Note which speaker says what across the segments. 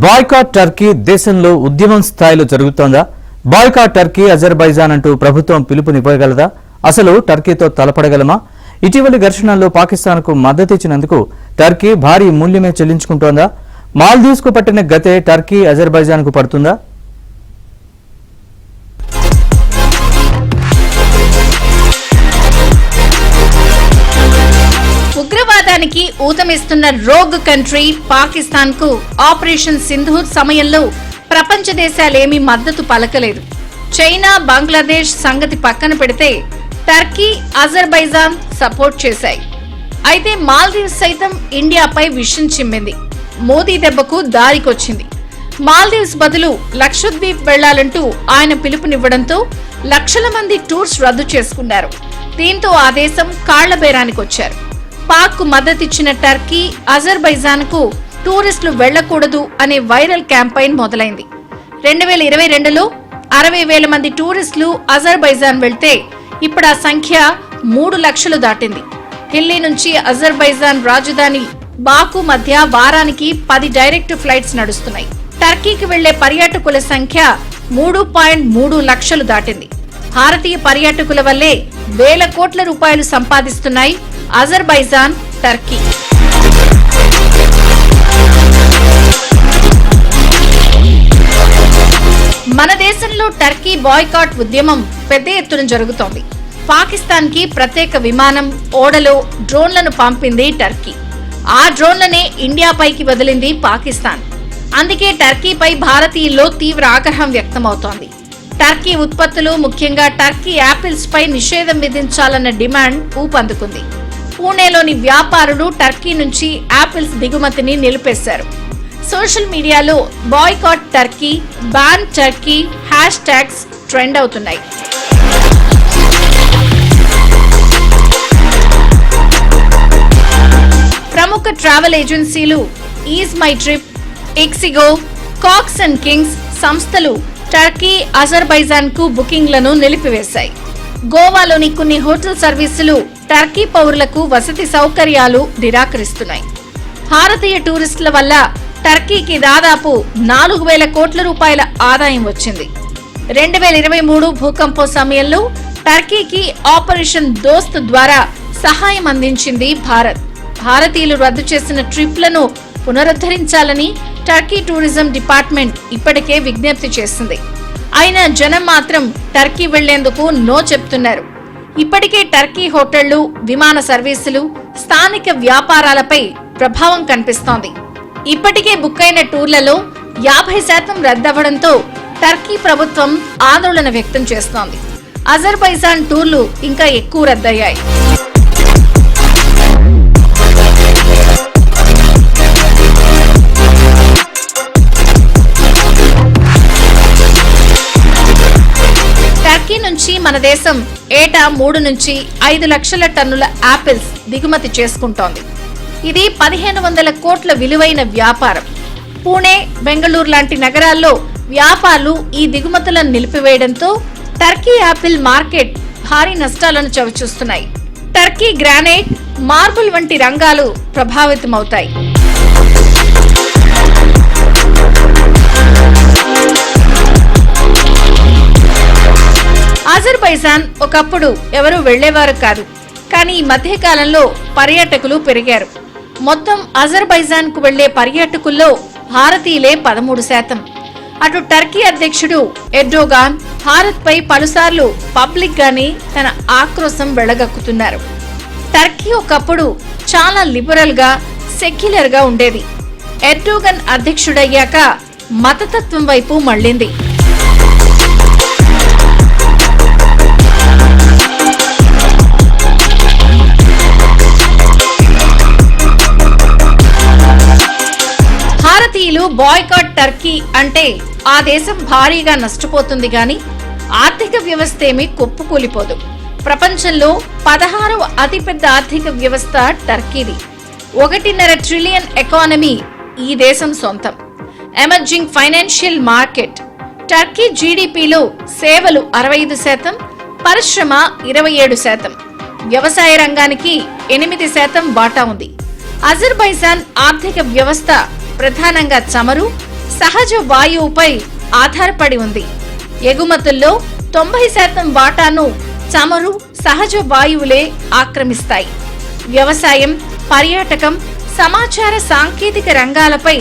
Speaker 1: Boycott Turkey దేశంలో ఉద్యమం స్థాయిలో జరుగుతోందా? బాయ్కాట్ టర్కీ అజర్బైజాన్ అంటూ ప్రభుత్వం పిలుపునివ్వగలదా? అసలు టర్కీతో తలపడగలమా? ఇటీవలి ఘర్షణల్లో పాకిస్తాన్కు మద్దతిచ్చినందుకు టర్కీ భారీ మూల్యమే చెల్లించుకుంటోందా? మాల్దీవ్స్ కు పట్టిన గతే టర్కీ అజర్బైజాన్ కు పడుతుందా?
Speaker 2: ఉగ్రవాదానికి ఊతమిస్తున్న రోగ్ కంట్రీ పాకిస్తాన్ కు ఆపరేషన్ సింధూర్ సమయంలో ప్రపంచ దేశాలేమీ మద్దతు పలకలేదు. చైనా, బంగ్లాదేశ్ సంగతి పక్కన పెడితే టర్కీ, అజర్బైజాన్ సపోర్ట్ చేశాయి. అయితే మాల్దీవ్స్ సైతం ఇండియాపై విషం చిమ్మింది. మోదీ దెబ్బకు దారికొచ్చింది. మాల్దీవ్స్ బదులు లక్షద్వీప్ వెళ్లాలంటూ ఆయన పిలుపునివ్వడంతో లక్షల మంది టూర్స్ రద్దు చేసుకున్నారు. దీంతో ఆ దేశం కాళ్లబేరానికొచ్చారు. పాక్ కు మద్దతిచ్చిన టర్కీ, అజర్బైజాన్ కు టూరిస్టులు వెళ్లకూడదు అనే వైరల్ క్యాంపెయిన్ మొదలైంది. 2022లో 60,000 మంది టూరిస్టులు అజర్బైజాన్ వెళ్తే ఇప్పుడు ఆ సంఖ్య 3 లక్షలు దాటింది. ఢిల్లీ నుంచి అజర్బైజాన్ రాజధాని బాకు మధ్య వారానికి 10 డైరెక్ట్ ఫ్లైట్స్ నడుస్తున్నాయి. టర్కీకి వెళ్లే పర్యాటకుల సంఖ్య 3.3 లక్షలు దాటింది. భారతీయ పర్యాటకుల వల్లే వేల కోట్ల రూపాయలు సంపాదిస్తున్నాయి అజర్బైజాన్, టర్కీ. మన దేశంలో టర్కీ బాయ్కాట్ ఉద్యమం పెద్ద ఎత్తున జరుగుతోంది. పాకిస్తాన్ కి ప్రత్యేక విమానం, ఓడలో డ్రోన్లను పంపింది టర్కీ. ఆ డ్రోన్లనే ఇండియాపైకి వదిలింది పాకిస్తాన్. అందుకే టర్కీపై భారతీయుల్లో తీవ్ర ఆగ్రహం వ్యక్తమవుతోంది. టర్కీ ఉత్పత్తులు, ముఖ్యంగా టర్కీ యాపిల్స్ పై నిషేధం విధించాలన్న డిమాండ్ ఊపందుకుంది. పూణేలోని వ్యాపారులు టర్కీ నుంచి యాపిల్స్ దిగుమతిని నిలిపేశారు. సోషల్ మీడియాలో boycott Turkey, ban Turkey hashtags trend అవుతున్నాయి. ప్రముఖ ట్రావెల్ ఏజెన్సీలు EaseMyTrip, Ixigo, Cox and Kings సంస్థలు టర్కీ, అజర్బైజాన్ కు బుకింగ్లను నిలిపివేశాయి. గోవాలోని కొన్ని హోటల్ సర్వీసులు టర్కీ పౌరులకు వసతి సౌకర్యాలు నిరాకరిస్తున్నాయి. భారతీయ టూరిస్టుల వల్ల టర్కీకి దాదాపు 4,000 కోట్ల రూపాయల ఆదాయం వచ్చింది. 2023 భూకంపం సమయంలో టర్కీకి ఆపరేషన్ దోస్త్ ద్వారా సహాయం అందించింది భారత్. భారతీయులు రద్దు చేసిన ట్రిప్లను పునరుద్ధరించాలని టర్కీ టూరిజం డిపార్ట్మెంట్ ఇప్పటికే విజ్ఞప్తి చేసింది. అయినా జనం మాత్రం టర్కీ వెళ్లేందుకు నో చెప్తున్నారు. ఇప్పటికే టర్కీ హోటళ్లు, విమాన సర్వీసులు, స్థానిక వ్యాపారాలపై ప్రభావం కనిపిస్తోంది. ఇప్పటికే బుక్ అయిన టూర్లలో 50% రద్దవడంతో టర్కీ ప్రభుత్వం ఆందోళన వ్యక్తం చేస్తోంది. అజర్బైజాన్ టూర్లు ఇంకా ఎక్కువ రద్దయ్యాయి. టర్కీ నుంచి మన దేశం ఏటా 3 నుంచి 5 లక్షల టన్నుల యాపిల్స్ దిగుమతి చేసుకుంటోంది. ఇది 1,500 కోట్ల విలువైన వ్యాపారం. పూణే, బెంగళూరు లాంటి నగరాల్లో వ్యాపారులు ఈ దిగుమతులను నిలిపివేయడంతో టర్కీ యాపిల్ మార్కెట్ భారీ నష్టాలను చవిచూస్తున్నాయి. టర్కీ గ్రానైట్, మార్బుల్ వంటి రంగాలు ప్రభావితమవుతాయి. అజర్బైజాన్ ఒకప్పుడు ఎవరూ వెళ్లేవారు కాదు. కానీ ఈ మధ్య కాలంలో పర్యాటకులు పెరిగారు. మొత్తం అజర్బైజాన్ కు వెళ్లే పర్యాటకుల్లో భారతీయులే 13%. అటు టర్కీ అధ్యక్షుడు ఎర్డోగాన్ భారత్ పై పలుసార్లు పబ్లిక్ గానే తన ఆక్రోశం వెళ్లగక్కుతున్నారు. టర్కీ ఒకప్పుడు చాలా లిబరల్ గా, సెక్యులర్ గా ఉండేది. ఎర్డోగాన్ అధ్యక్షుడయ్యాక మతతత్వం వైపు మళ్లింది. భారతీయులు బాయ్కాట్ టర్కీ అంటే ఆ దేశం భారీగా నష్టపోతుంది గాని ఆర్థిక వ్యవస్థ ఏమీ కుప్పకూలిపోదు. ప్రపంచంలో 16వ అతిపెద్ద ఆర్థిక వ్యవస్థ టర్కీది. 1.5 ట్రిలియన్ ఎకానమీ ఈ దేశం సొంతం. Emerging financial market. టర్కీ జీడీపీలో సేవలు 65%, పరిశ్రమ 27%, వ్యవసాయ రంగానికి 8% వాటా ఉంది. అజర్బైజాన్ ఆర్థిక వ్యవస్థ ప్రధానంగా చమురు, సహజ వాయువుపై ఆధారపడి ఉంది. ఎగుమతుల్లో 90% వాటాను చమురు, సహజ వాయువులే ఆక్రమిస్తాయి. వ్యవసాయం, పర్యాటకం, సమాచార సాంకేతిక రంగాలపై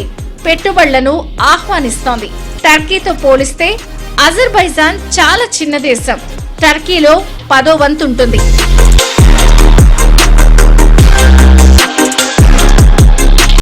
Speaker 2: పెట్టుబడులను ఆహ్వానిస్తోంది. టర్కీతో పోలిస్తే అజర్బైజాన్ చాలా చిన్న దేశం. టర్కీలో 10వ వంతు ఉంటుంది.